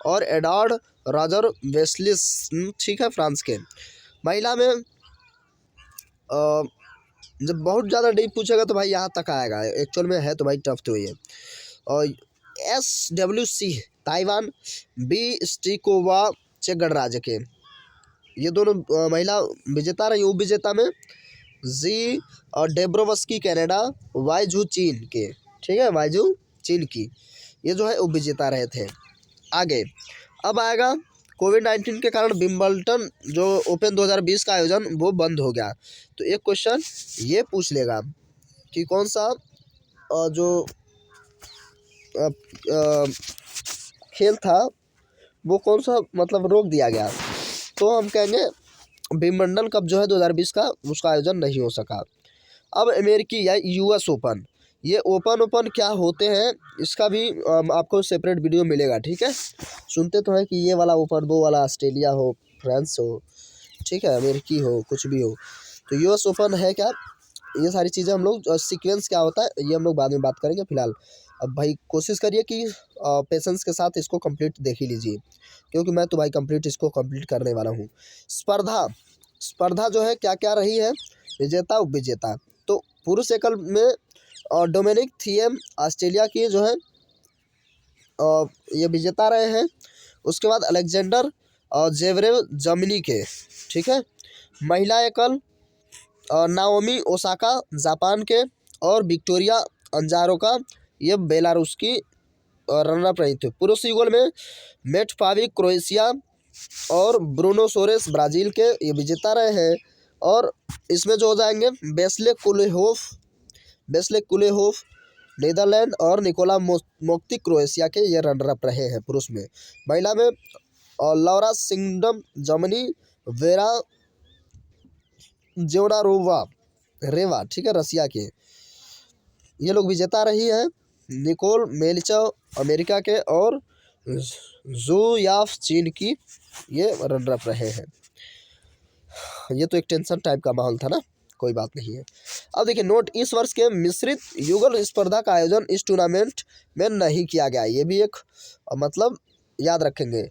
S1: और एडॉर्ड रॉजर वेस्लिस, ठीक है, फ्रांस के। महिला में जब बहुत ज़्यादा डीप पूछेगा तो भाई यहाँ तक आएगा, एक्चुअल में है तो भाई टफ तो ये। और SWC ताइवान, बी स्टिकोवा चेक गणराज्य के, ये दोनों महिला विजेता रही। उप विजेता में जी और डेब्रोवस्की कनाडा, वाइजू चीन के, ठीक है, वाइजू चीन की, ये जो है उप विजेता रहे थे। आगे अब आएगा कोविड-19 के कारण विंबलडन जो ओपन 2020 का आयोजन वो बंद हो गया। तो एक क्वेश्चन ये पूछ लेगा कि कौन सा जो अ, अ, खेल था वो कौन सा मतलब रोक दिया गया। तो हम कहेंगे विंबलडन कप जो है 2020 का उसका आयोजन नहीं हो सका। अब अमेरिकी या यूएस ओपन, ये ओपन क्या होते हैं इसका भी आपको सेपरेट वीडियो मिलेगा, ठीक है। सुनते तो हैं कि ये वाला ओपन, वो वाला ऑस्ट्रेलिया हो, फ्रांस हो, ठीक है, अमेरिकी हो, कुछ भी हो। तो यूएस ओपन है क्या, ये सारी चीज़ें हम लोग सीक्वेंस क्या होता है ये हम लोग बाद में बात करेंगे। फिलहाल अब भाई कोशिश करिए कि पेशेंस के साथ इसको कंप्लीट देख ही लीजिए, क्योंकि मैं तो भाई कंप्लीट इसको कंप्लीट करने वाला हूँ। स्पर्धा स्पर्धा जो है क्या क्या रही है, विजेता उपविजेता। तो पुरुष एकल में डोमिनिक थिएम ऑस्ट्रेलिया की जो है ये विजेता रहे हैं। उसके बाद अलेक्जेंडर जेवरेव जर्मनी के, ठीक है। महिला एकल नाओमी ओसाका जापान के, और विक्टोरिया अंजारोका ये बेलारूस की रनअप रही थी। पुरुष युगल में मेट पाविक क्रोएशिया और ब्रूनो सोरेस ब्राज़ील के ये विजेता रहे हैं। और इसमें जो हो जाएंगे बेस्ले कुलेहोफ नीदरलैंड और निकोला मोक्ति क्रोएशिया के ये रनर-अप रहे हैं पुरुष में। महिला में लौरा सिंगडम जर्मनी, वेरा रेवा, ठीक है, रसिया के, ये लोग विजेता रही हैं। निकोल मेलिचव अमेरिका के और जू याफ चीन की ये रनर-अप रहे हैं। ये तो एक टेंशन टाइप का माहौल था ना, कोई बात नहीं है। अब देखिए नोट, इस वर्ष के मिश्रित युगल स्पर्धा का आयोजन इस टूर्नामेंट में नहीं किया गया, ये भी एक मतलब याद रखेंगे।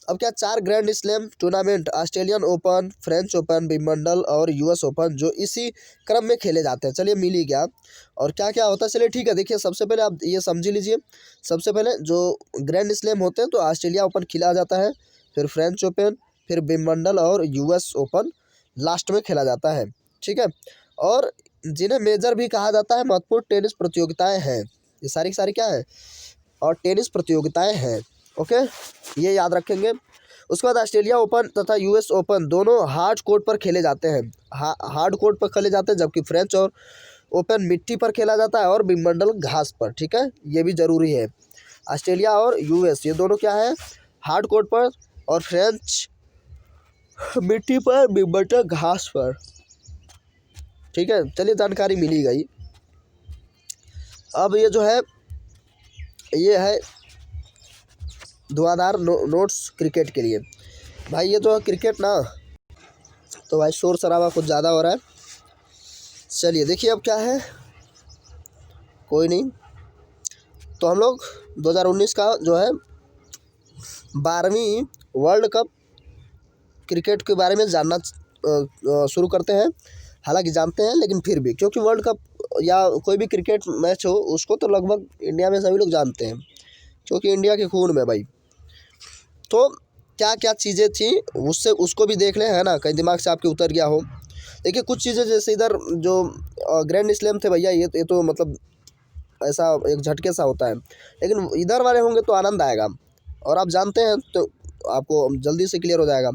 S1: अब क्या 4 grand slam tournament, Australian open, French open, Wimbledon और यूएस ओपन जो इसी क्रम में खेले जाते हैं। चलिए मिल ही गया। और क्या क्या होता है चलिए ठीक है। देखिए सबसे पहले आप ये समझ लीजिए, सबसे पहले जो ग्रैंड स्लैम होते हैं तो ऑस्ट्रेलिया ओपन खेला जाता है, फिर फ्रेंच ओपन, फिर विंबलडन और यूएस ओपन लास्ट में खेला जाता है, ठीक है। और जिन्हें मेजर भी कहा जाता है, महत्वपूर्ण टेनिस प्रतियोगिताएं हैं, ये सारी की सारी क्या है, और टेनिस प्रतियोगिताएं हैं, ओके, ये याद रखेंगे। उसके बाद ऑस्ट्रेलिया ओपन तथा यूएस ओपन दोनों हार्ड कोर्ट पर खेले जाते हैं, हार्ड कोर्ट पर खेले जाते हैं, जबकि फ्रेंच और ओपन मिट्टी पर खेला जाता है और विंबलडन घास पर, ठीक है, ये भी ज़रूरी है। ऑस्ट्रेलिया और यूएस ये दोनों क्या है, हार्ड कोर्ट पर, और फ्रेंच मिट्टी पर, विंबलडन घास पर, ठीक है। चलिए जानकारी मिली गई। अब ये जो है ये है धुआंधार नोट्स क्रिकेट के लिए। भाई ये जो है क्रिकेट ना, तो भाई शोर शराबा कुछ ज़्यादा हो रहा है। चलिए देखिए अब क्या है, कोई नहीं। तो हम लोग 2019 का जो है 12वीं वर्ल्ड कप क्रिकेट के बारे में जानना शुरू करते हैं। हालांकि जानते हैं लेकिन फिर भी, क्योंकि वर्ल्ड कप या कोई भी क्रिकेट मैच हो उसको तो लगभग इंडिया में सभी लोग जानते हैं, क्योंकि इंडिया के खून में भाई। तो क्या क्या चीज़ें थी उससे उसको भी देख लें, है ना, कहीं दिमाग से आपके उतर गया हो। देखिए कुछ चीज़ें जैसे इधर जो ग्रैंड स्लैम थे भैया, ये तो मतलब ऐसा एक झटके सा होता है, लेकिन इधर वाले होंगे तो आनंद आएगा, और आप जानते हैं तो आपको जल्दी से क्लियर हो जाएगा।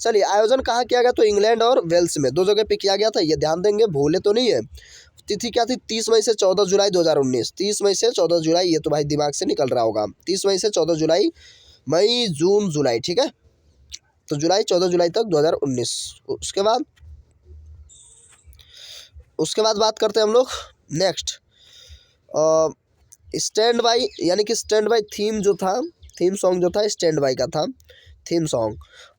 S1: चलिए आयोजन कहाँ किया गया, तो इंग्लैंड और वेल्स में 2 जगह पे किया गया था, ये ध्यान देंगे, भूले तो नहीं है। तिथि क्या थी, 30 मई से 14 जुलाई 2019, 30 मई से 14 जुलाई, ये तो भाई दिमाग से निकल रहा होगा, 30 मई से 14 जुलाई, मई जून जुलाई, ठीक है, तो जुलाई 14 जुलाई तक 2019। उसके बाद बात करते हैं हम लोग नेक्स्ट स्टैंड बाई, यानी कि स्टैंड बाई थीम जो था, थीम सॉन्ग जो था स्टैंड बाई का था थीम सॉन्ग।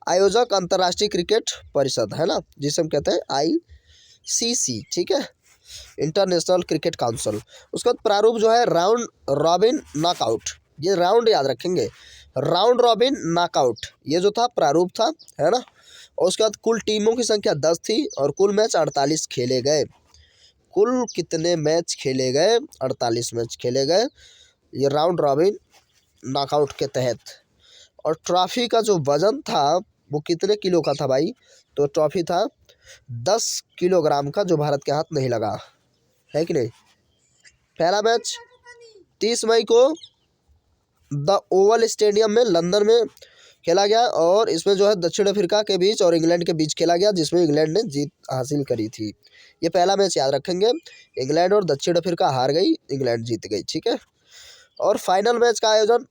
S1: आयोजक अंतर्राष्ट्रीय क्रिकेट परिषद है ना, जिसे हम कहते हैं ICC, ठीक है, इंटरनेशनल क्रिकेट काउंसिल। उसके बाद प्रारूप जो है राउंड रॉबिन नॉकआउट, ये राउंड याद रखेंगे, राउंड रॉबिन नॉकआउट ये जो था प्रारूप था, है ना। और उसके बाद कुल टीमों की संख्या 10 थी और कुल मैच 48 खेले गए। कुल कितने मैच खेले गए, 48 मैच खेले गए, ये राउंड रॉबिन नॉकआउट के तहत। और ट्रॉफी का जो वजन था वो कितने किलो का था भाई, तो ट्रॉफी था 10 किलोग्राम का, जो भारत के हाथ नहीं लगा, है कि नहीं। पहला मैच 30 मई को द ओवल स्टेडियम में लंदन में खेला गया और इसमें जो है दक्षिण अफ्रीका के बीच और इंग्लैंड के बीच खेला गया, जिसमें इंग्लैंड ने जीत हासिल करी थी। ये पहला मैच याद रखेंगे, इंग्लैंड और दक्षिण अफ्रीका हार गई, इंग्लैंड जीत गई, ठीक है। और फाइनल मैच का आयोजन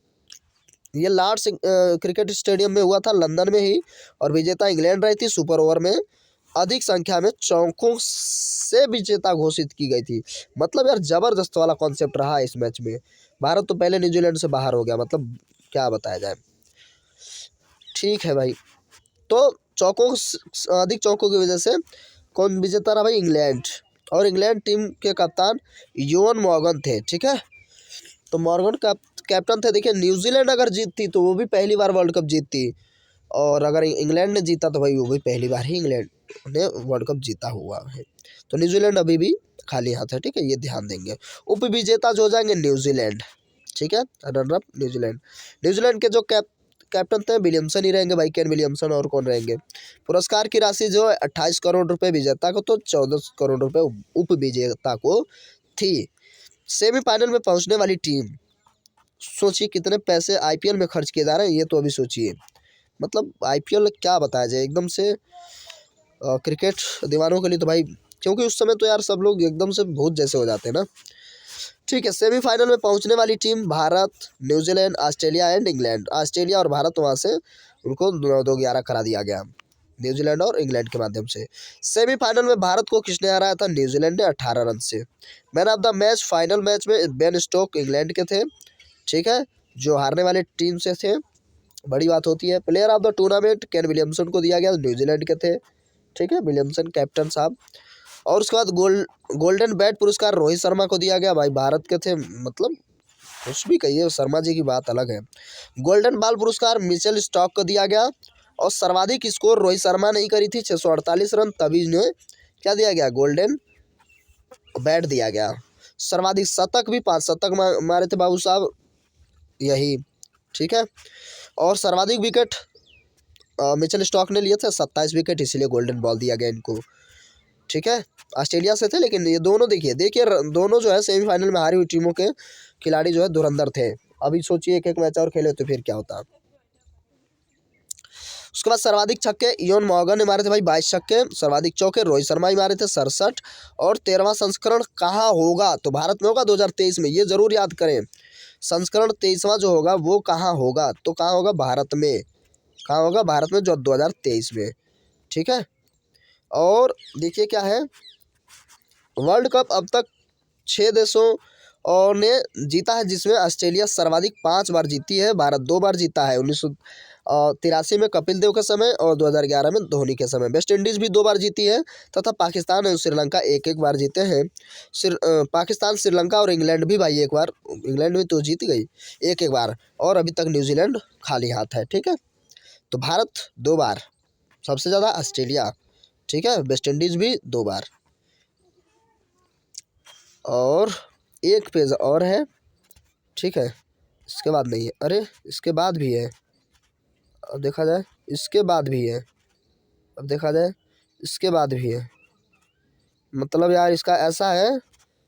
S1: ये लॉर्ड्स क्रिकेट स्टेडियम में हुआ था, लंदन में ही, और विजेता इंग्लैंड रही थी। सुपर ओवर में अधिक संख्या में चौकों से विजेता घोषित की गई थी। मतलब यार जबरदस्त वाला कॉन्सेप्ट रहा इस मैच में। भारत तो पहले न्यूजीलैंड से बाहर हो गया, मतलब क्या बताया जाए। ठीक है भाई, तो अधिक चौकों की वजह से कौन विजेता रहा भाई? इंग्लैंड। और इंग्लैंड टीम के कप्तान योन मॉर्गन थे, ठीक है। तो मॉर्गन का कैप्टन थे। देखिए न्यूजीलैंड अगर जीतती तो वो भी पहली बार वर्ल्ड कप जीतती, और अगर इंग्लैंड ने जीता तो भाई वो भी पहली बार ही इंग्लैंड ने वर्ल्ड कप जीता हुआ है। तो न्यूजीलैंड अभी भी खाली हाथ है, ठीक है, ये ध्यान देंगे। उप विजेता जो हो जाएंगे न्यूजीलैंड, ठीक है, रनर अप न्यूजीलैंड। न्यूजीलैंड के जो कैप्टन थे विलियमसन ही रहेंगे भाई, केन विलियमसन, और कौन रहेंगे। पुरस्कार की राशि जो है 28 करोड़ रुपए विजेता को, तो 14 करोड़ रुपए उप विजेता को थी। सेमीफाइनल में पहुंचने वाली टीम, सोचिए कितने पैसे आईपीएल में खर्च किए जा रहे हैं, ये तो अभी सोचिए। मतलब आईपीएल क्या बताया जाए, एकदम से क्रिकेट दीवानों के लिए तो भाई, क्योंकि उस समय तो यार सब लोग एकदम से भूत जैसे हो जाते हैं ना। ठीक है, सेमीफाइनल में पहुंचने वाली team Bharat, New Zealand, Australia and England. Australia और भारत वहाँ से उनको 9-2-11 करा दिया गया, न्यूजीलैंड और इंग्लैंड के माध्यम से। सेमीफाइनल में भारत को किसने हराया था? न्यूजीलैंड ने 18 रन से। Man of the match final match में बेन स्टोक इंग्लैंड के थे, ठीक है, जो हारने वाले टीम से थे, बड़ी बात होती है। Player of the tournament Kane Williamson को दिया गया, न्यूजीलैंड के थे, ठीक है, विलियमसन कैप्टन साहब। और उसके बाद गोल्डन बैट पुरस्कार रोहित शर्मा को दिया गया, भाई भारत के थे, मतलब कुछ भी कहिए, शर्मा जी की बात अलग है। गोल्डन बॉल पुरस्कार मिचेल स्टॉक को दिया गया, और सर्वाधिक स्कोर रोहित शर्मा ने ही करी थी, 648 रन, तभी इन्हें क्या दिया गया? गोल्डन बैट दिया गया। सर्वाधिक शतक भी 5 शतक मारे थे बाबू साहब, यही, ठीक है। और सर्वाधिक विकेट मिचेल स्टॉक ने लिए थे, 27 विकेट, इसीलिए गोल्डन बॉल दिया गया इनको, ठीक है। ऑस्ट्रेलिया से थे, लेकिन ये दोनों देखिए दोनों जो है सेमीफाइनल में हारी हुई टीमों के खिलाड़ी जो है धुरंधर थे। अभी सोचिए एक मैच और खेले तो फिर क्या होता। उसके बाद सर्वाधिक छक्के इयोन मॉर्गन ने मारे थे भाई, 22 छक्के। सर्वाधिक चौके रोहित शर्मा ही मारे थे, 67। और 13वां संस्करण कहाँ होगा? तो भारत में होगा 2023 में, ये जरूर याद करें। संस्करण 23वां जो होगा वो कहाँ होगा? तो कहाँ होगा? भारत में। कहाँ होगा? भारत में, जो 2023 में, ठीक है। और देखिए क्या है, वर्ल्ड कप अब तक 6 देशों और ने जीता है, जिसमें ऑस्ट्रेलिया सर्वाधिक 5 बार जीती है, भारत 2 बार जीता है, 1983 में कपिल देव के समय और 2011 में धोनी के समय। वेस्ट इंडीज़ भी 2 बार जीती है, तथा पाकिस्तान और श्रीलंका 1-1 बार जीते हैं। पाकिस्तान, श्रीलंका और इंग्लैंड भी भाई 1 बार, इंग्लैंड भी तो जीत गई 1-1 बार, और अभी तक न्यूजीलैंड खाली हाथ है, ठीक है। तो भारत 2 बार, सबसे ज़्यादा ऑस्ट्रेलिया, ठीक है, वेस्ट इंडीज़ भी 2 बार। और एक पेज और है, ठीक है, इसके बाद नहीं है, अरे इसके बाद भी है, अब देखा जाए, इसके बाद भी है, अब देखा जाए, इसके बाद भी है। मतलब यार इसका ऐसा है,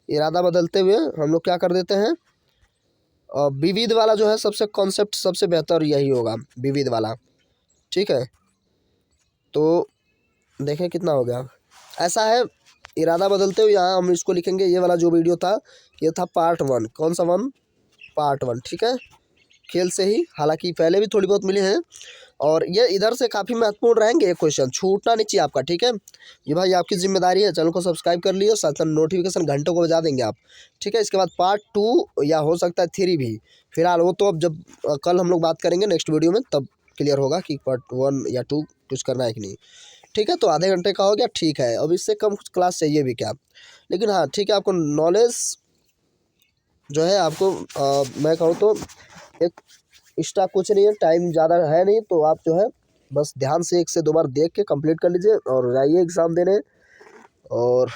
S1: इरादा बदलते हुए हम लोग क्या कर देते हैं, विविध वाला जो है सबसे कॉन्सेप्ट सबसे बेहतर यही होगा, विविध वाला, ठीक है। तो देखें कितना हो गया, ऐसा है, इरादा बदलते हुए यहाँ हम इसको लिखेंगे, ये वाला जो वीडियो था ये था पार्ट 1। कौन सा 1? पार्ट 1, ठीक है, खेल से ही, हालांकि पहले भी थोड़ी बहुत मिले हैं, और ये इधर से काफ़ी महत्वपूर्ण रहेंगे, ये क्वेश्चन छूटना नहीं चाहिए आपका, ठीक है। ये भाई आपकी जिम्मेदारी है, चैनल को सब्सक्राइब कर लिए, साथ साथ नोटिफिकेशन घंटों को बजा देंगे आप, ठीक है। इसके बाद पार्ट 2 या हो सकता है 3 भी, फिलहाल वो तो अब जब कल हम लोग बात करेंगे नेक्स्ट वीडियो में, तब क्लियर होगा कि पार्ट 1 या 2 कुछ करना है कि नहीं, ठीक है। तो आधे घंटे का हो गया, ठीक है, अब इससे कम क्लास चाहिए भी क्या, लेकिन हाँ ठीक है, आपको नॉलेज जो है, आपको मैं कहूँ तो एक एक्स्ट्रा कुछ नहीं है, टाइम ज़्यादा है नहीं, तो आप जो है बस ध्यान से 1 से 2 बार देख के कंप्लीट कर लीजिए और जाइए एग्ज़ाम देने। और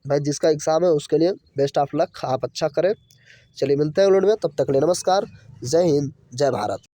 S1: भाई जिसका एग्ज़ाम है उसके लिए बेस्ट ऑफ लक, आप अच्छा करें। चलिए मिलते हैं अगले वीडियो में, तब तक के लिए नमस्कार, जय हिंद, जय भारत।